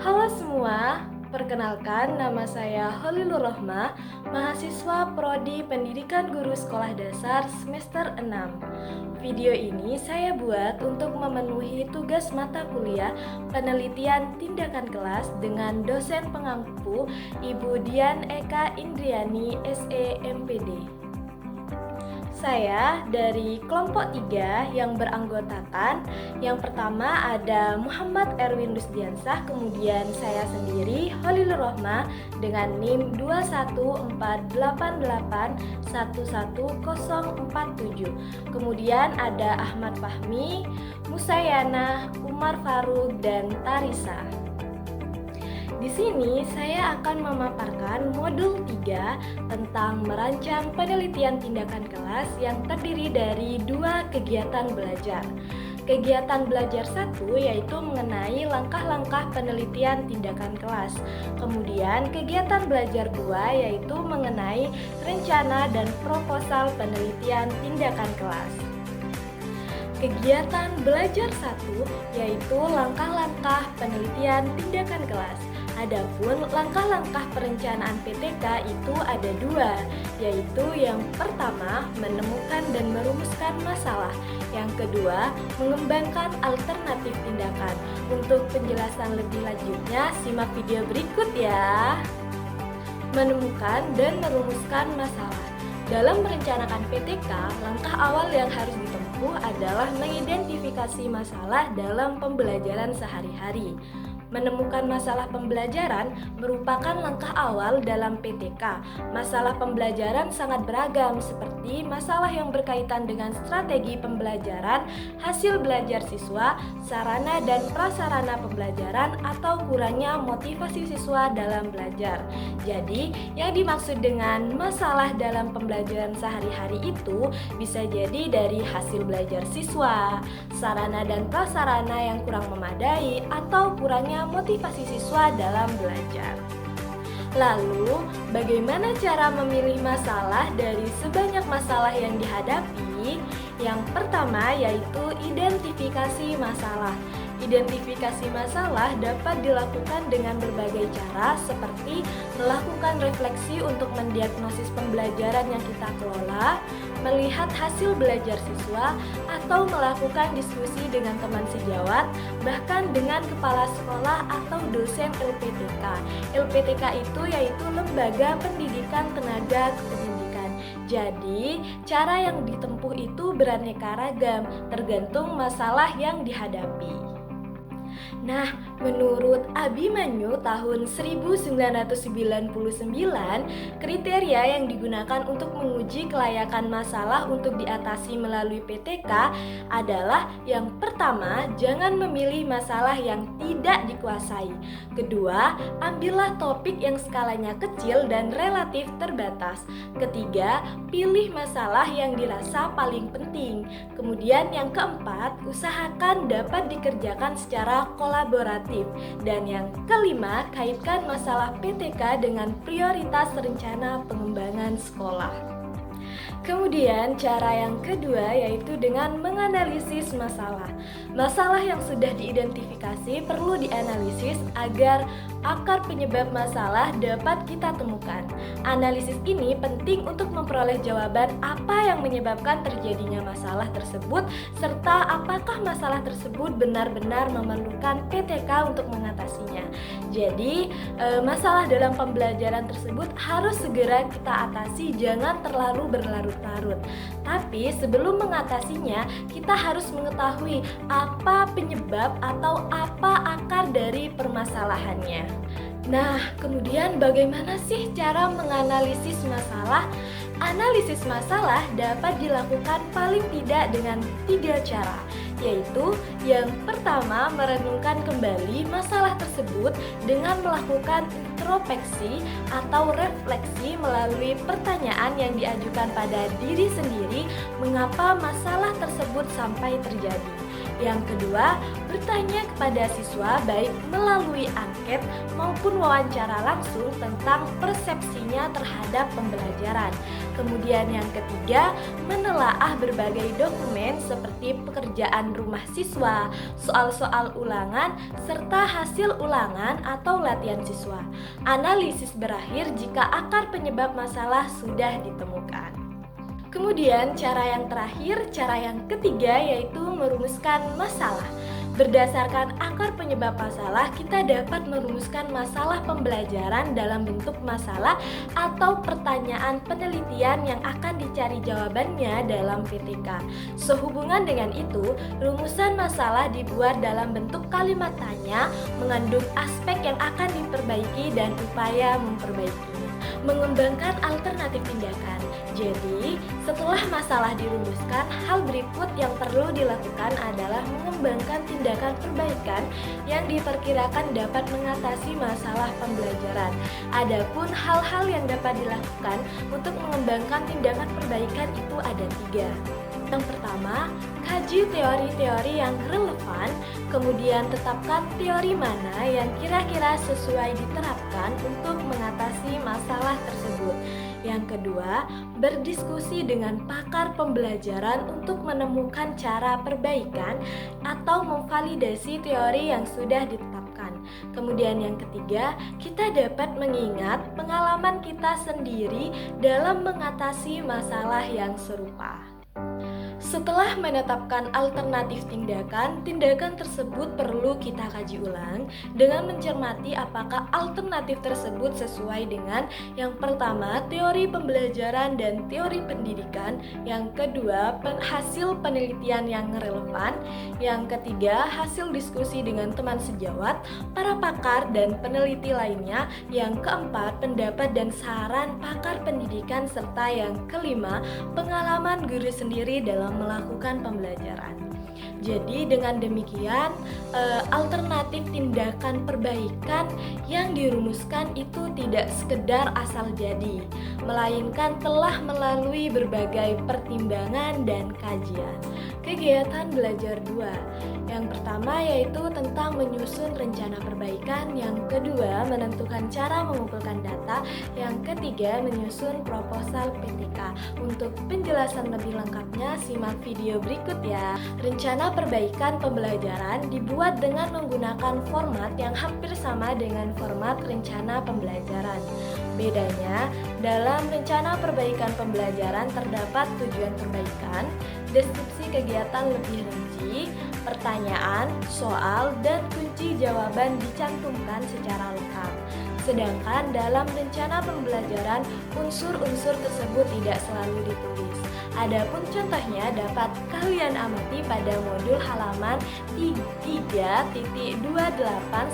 Halo semua, perkenalkan nama saya Holilur Rohma, mahasiswa Prodi Pendidikan Guru Sekolah Dasar semester 6. Video ini saya buat untuk memenuhi tugas mata kuliah penelitian tindakan kelas dengan dosen pengampu Ibu Dian Eka Indriani SE MPD. Saya dari kelompok 3 yang beranggotakan yang pertama ada Muhammad Erwin Rusdiansah, kemudian saya sendiri Holilur Rohma dengan NIM 21488111047. Kemudian ada Ahmad Fahmi, Musayana, Umar Faruk, dan Tarisa. Di sini saya akan memaparkan modul 3 tentang merancang penelitian tindakan kelas yang terdiri dari 2 kegiatan belajar. Kegiatan belajar 1 yaitu mengenai langkah-langkah penelitian tindakan kelas. Kemudian kegiatan belajar 2 yaitu mengenai rencana dan proposal penelitian tindakan kelas. Kegiatan belajar 1 yaitu langkah-langkah penelitian tindakan kelas. Adapun langkah-langkah perencanaan PTK itu ada 2, yaitu yang pertama menemukan dan merumuskan masalah, yang kedua mengembangkan alternatif tindakan. Untuk penjelasan lebih lanjutnya simak video berikut ya. Menemukan dan merumuskan masalah. Dalam merencanakan PTK, langkah awal yang harus ditempuh adalah mengidentifikasi masalah dalam pembelajaran sehari-hari. Menemukan masalah pembelajaran merupakan langkah awal dalam PTK. Masalah pembelajaran sangat beragam, seperti masalah yang berkaitan dengan strategi pembelajaran, hasil belajar siswa, sarana dan prasarana pembelajaran, atau kurangnya motivasi siswa dalam belajar. Jadi, yang dimaksud dengan masalah dalam pembelajaran sehari-hari itu bisa jadi dari hasil belajar siswa, sarana dan prasarana yang kurang memadai, atau kurangnya motivasi siswa dalam belajar. Lalu, bagaimana cara memilih masalah dari sebanyak masalah yang dihadapi? Yang pertama yaitu identifikasi masalah. Identifikasi masalah dapat dilakukan dengan berbagai cara, seperti melakukan refleksi untuk mendiagnosis pembelajaran yang kita kelola, melihat hasil belajar siswa, atau melakukan diskusi dengan teman sejawat, bahkan dengan kepala sekolah atau dosen LPTK. LPTK itu yaitu Lembaga Pendidikan Tenaga Kependidikan. Jadi, cara yang ditempuh itu beraneka ragam, tergantung masalah yang dihadapi. Nah, menurut Abimanyu tahun 1999, kriteria yang digunakan untuk menguji kelayakan masalah untuk diatasi melalui PTK adalah yang pertama, jangan memilih masalah yang tidak dikuasai. Kedua, ambillah topik yang skalanya kecil dan relatif terbatas. Ketiga, pilih masalah yang dirasa paling penting. Kemudian yang keempat, usahakan dapat dikerjakan secara kolaboratif. Dan yang kelima, kaitkan masalah PTK dengan prioritas rencana pengembangan sekolah. Kemudian cara yang kedua yaitu dengan menganalisis masalah. Masalah yang sudah diidentifikasi perlu dianalisis agar akar penyebab masalah dapat kita temukan. Analisis ini penting untuk memperoleh jawaban apa yang menyebabkan terjadinya masalah tersebut, serta apakah masalah tersebut benar-benar memerlukan PTK untuk mengatasinya. Jadi, masalah dalam pembelajaran tersebut harus segera kita atasi, jangan terlalu berlarut-larut. Tapi sebelum mengatasinya, kita harus mengetahui apa penyebab atau apa akar dari permasalahannya. Nah, kemudian bagaimana sih cara menganalisis masalah? Analisis masalah dapat dilakukan paling tidak dengan 3 cara, yaitu yang pertama merenungkan kembali masalah tersebut dengan melakukan introspeksi atau refleksi melalui pertanyaan yang diajukan pada diri sendiri, mengapa masalah tersebut sampai terjadi. Yang kedua, bertanya kepada siswa baik melalui angket maupun wawancara langsung tentang persepsinya terhadap pembelajaran. Kemudian yang ketiga, menelaah berbagai dokumen seperti pekerjaan rumah siswa, soal-soal ulangan, serta hasil ulangan atau latihan siswa. Analisis berakhir jika akar penyebab masalah sudah ditemukan. Kemudian cara yang ketiga yaitu merumuskan masalah. Berdasarkan akar penyebab masalah, kita dapat merumuskan masalah pembelajaran dalam bentuk masalah atau pertanyaan penelitian yang akan dicari jawabannya dalam PTK. Sehubungan dengan itu, rumusan masalah dibuat dalam bentuk kalimat tanya, mengandung aspek yang akan diperbaiki dan upaya memperbaiki. Mengembangkan alternatif tindakan. Jadi, setelah masalah dirumuskan, hal berikut yang perlu dilakukan adalah mengembangkan tindakan perbaikan yang diperkirakan dapat mengatasi masalah pembelajaran. Adapun hal-hal yang dapat dilakukan untuk mengembangkan tindakan perbaikan itu ada 3. Yang pertama, kaji teori-teori yang relevan, kemudian tetapkan teori mana yang kira-kira sesuai diterapkan untuk mengatasi masalah tersebut. Yang kedua, berdiskusi dengan pakar pembelajaran untuk menemukan cara perbaikan atau memvalidasi teori yang sudah ditetapkan. Kemudian yang ketiga, kita dapat mengingat pengalaman kita sendiri dalam mengatasi masalah yang serupa. Setelah menetapkan alternatif tindakan, tindakan tersebut perlu kita kaji ulang dengan mencermati apakah alternatif tersebut sesuai dengan yang pertama, teori pembelajaran dan teori pendidikan, yang kedua, hasil penelitian yang relevan, yang ketiga, hasil diskusi dengan teman sejawat, para pakar dan peneliti lainnya, yang keempat, pendapat dan saran pakar pendidikan, serta yang kelima, pengalaman guru sendiri dalam melakukan pembelajaran. Jadi dengan demikian alternatif tindakan perbaikan yang dirumuskan itu tidak sekedar asal jadi, melainkan telah melalui berbagai pertimbangan dan kajian. Kegiatan belajar 2. Yang pertama yaitu tentang menyusun rencana perbaikan, yang kedua menentukan cara mengumpulkan data, yang ketiga menyusun proposal PTK. Untuk penjelasan lebih lengkapnya simak video berikut ya. Rencana perbaikan pembelajaran dibuat dengan menggunakan format yang hampir sama dengan format rencana pembelajaran. Bedanya, dalam rencana perbaikan pembelajaran terdapat tujuan perbaikan, deskripsi kegiatan lebih rinci, pertanyaan, soal, dan kunci jawaban dicantumkan secara lengkap. Sedangkan dalam rencana pembelajaran, unsur-unsur tersebut tidak selalu ditulis. Adapun contohnya dapat kalian amati pada modul halaman 3.28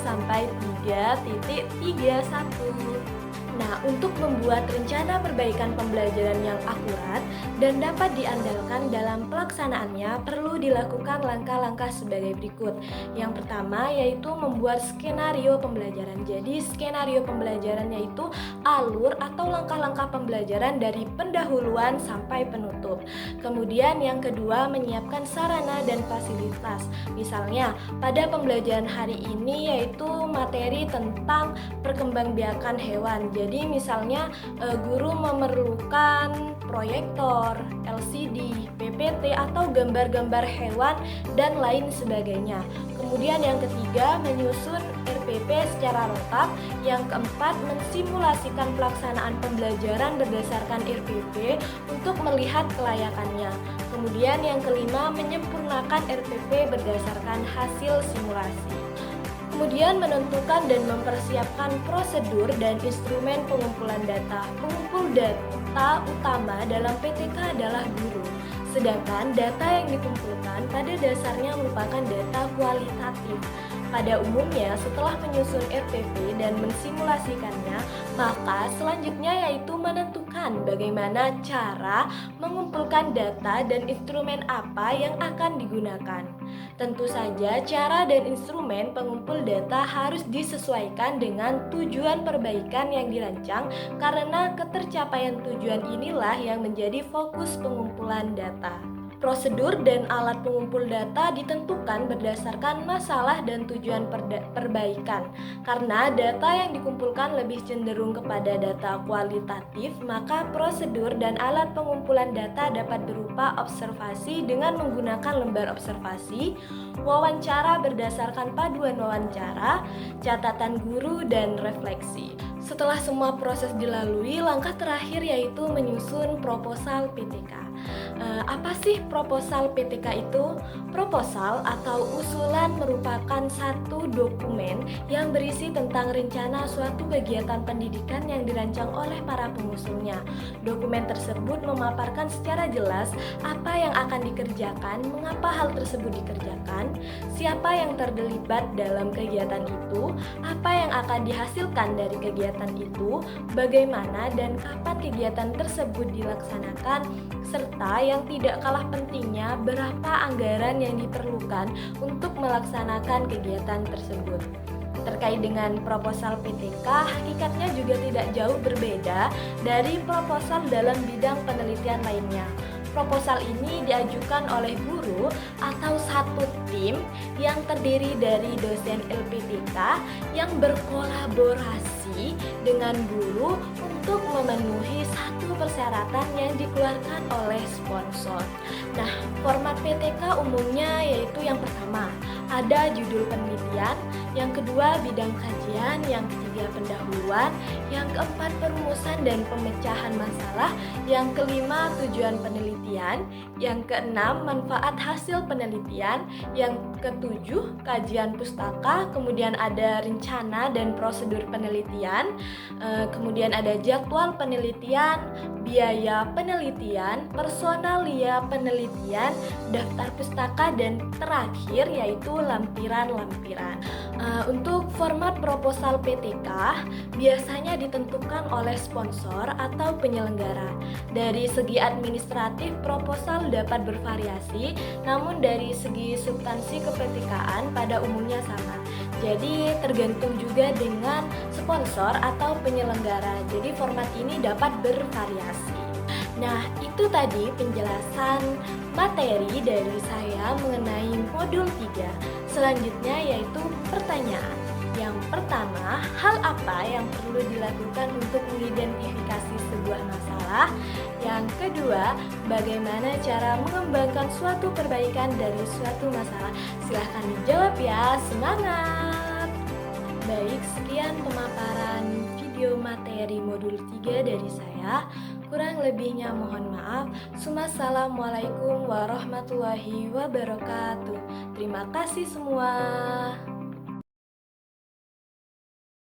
sampai 3.31. Nah, untuk membuat rencana perbaikan pembelajaran yang akurat dan dapat diandalkan dalam pelaksanaannya, perlu dilakukan langkah-langkah sebagai berikut. Yang pertama yaitu membuat skenario pembelajaran. Jadi, skenario pembelajaran yaitu alur atau langkah-langkah pembelajaran dari pendahuluan sampai penutup. Kemudian yang kedua, menyiapkan sarana dan fasilitas. Misalnya, pada pembelajaran hari ini yaitu materi tentang perkembangbiakan hewan. Jadi misalnya guru memerlukan proyektor, LCD, PPT atau gambar-gambar hewan dan lain sebagainya. Kemudian yang ketiga, menyusun RPP secara lengkap. Yang keempat, mensimulasikan pelaksanaan pembelajaran berdasarkan RPP untuk melihat kelayakannya. Kemudian yang kelima, menyempurnakan RPP berdasarkan hasil simulasi. Kemudian menentukan dan mempersiapkan prosedur dan instrumen pengumpulan data. Pengumpul data utama dalam PTK adalah guru. Sedangkan data yang dikumpulkan pada dasarnya merupakan data kualitatif. Pada umumnya, setelah menyusun RPP dan mensimulasikannya, maka selanjutnya yaitu menentukan bagaimana cara mengumpulkan data dan instrumen apa yang akan digunakan. Tentu saja, cara dan instrumen pengumpul data harus disesuaikan dengan tujuan perbaikan yang dirancang, karena ketercapaian tujuan inilah yang menjadi fokus pengumpulan data. Prosedur dan alat pengumpul data ditentukan berdasarkan masalah dan tujuan perbaikan. Karena data yang dikumpulkan lebih cenderung kepada data kualitatif, maka prosedur dan alat pengumpulan data dapat berupa observasi dengan menggunakan lembar observasi, wawancara berdasarkan paduan wawancara, catatan guru, dan refleksi. Setelah semua proses dilalui, langkah terakhir yaitu menyusun proposal PTK. Apa sih proposal PTK itu? Proposal atau usulan merupakan satu dokumen yang berisi tentang rencana suatu kegiatan pendidikan yang dirancang oleh para pengusulnya. Dokumen tersebut memaparkan secara jelas apa yang akan dikerjakan, mengapa hal tersebut dikerjakan, siapa yang terlibat dalam kegiatan itu, apa yang akan dihasilkan dari kegiatan itu, bagaimana dan kapan kegiatan tersebut dilaksanakan, serta yang tidak kalah pentingnya berapa anggaran yang diperlukan untuk melaksanakan kegiatan tersebut. Terkait dengan proposal PTK, hakikatnya juga tidak jauh berbeda dari proposal dalam bidang penelitian lainnya. Proposal ini diajukan oleh guru atau satu tim yang terdiri dari dosen LPTK yang berkolaborasi dengan guru untuk memenuhi satu persyaratan yang dikeluarkan oleh sponsor. Nah, format PTK umumnya yaitu yang pertama, ada judul penelitian, yang kedua bidang kajian, yang ketiga pendahuluan, yang keempat perumusan dan pemecahan masalah, yang kelima tujuan penelitian, yang keenam manfaat hasil penelitian, yang ketujuh kajian pustaka, kemudian ada rencana dan prosedur penelitian, kemudian ada jadwal penelitian, biaya penelitian, personalia penelitian, daftar pustaka, dan terakhir yaitu lampiran-lampiran. Untuk format proposal PTK biasanya ditentukan oleh sponsor atau penyelenggara. Dari segi administratif, proposal dapat bervariasi, namun dari segi substansi kePTK-an pada umumnya sama. Jadi tergantung juga dengan sponsor atau penyelenggara. Jadi format ini dapat bervariasi. Nah, itu tadi penjelasan materi dari saya mengenai modul 3. Selanjutnya yaitu pertanyaan. Yang pertama, hal apa yang perlu dilakukan untuk mengidentifikasi sebuah masalah? Yang kedua, bagaimana cara mengembangkan suatu perbaikan dari suatu masalah? Silahkan dijawab ya, semangat! Baik, sekian pemaparan video materi modul 3 dari saya. Kurang lebihnya mohon maaf. Wassalamualaikum warahmatullahi wabarakatuh. Terima kasih semua.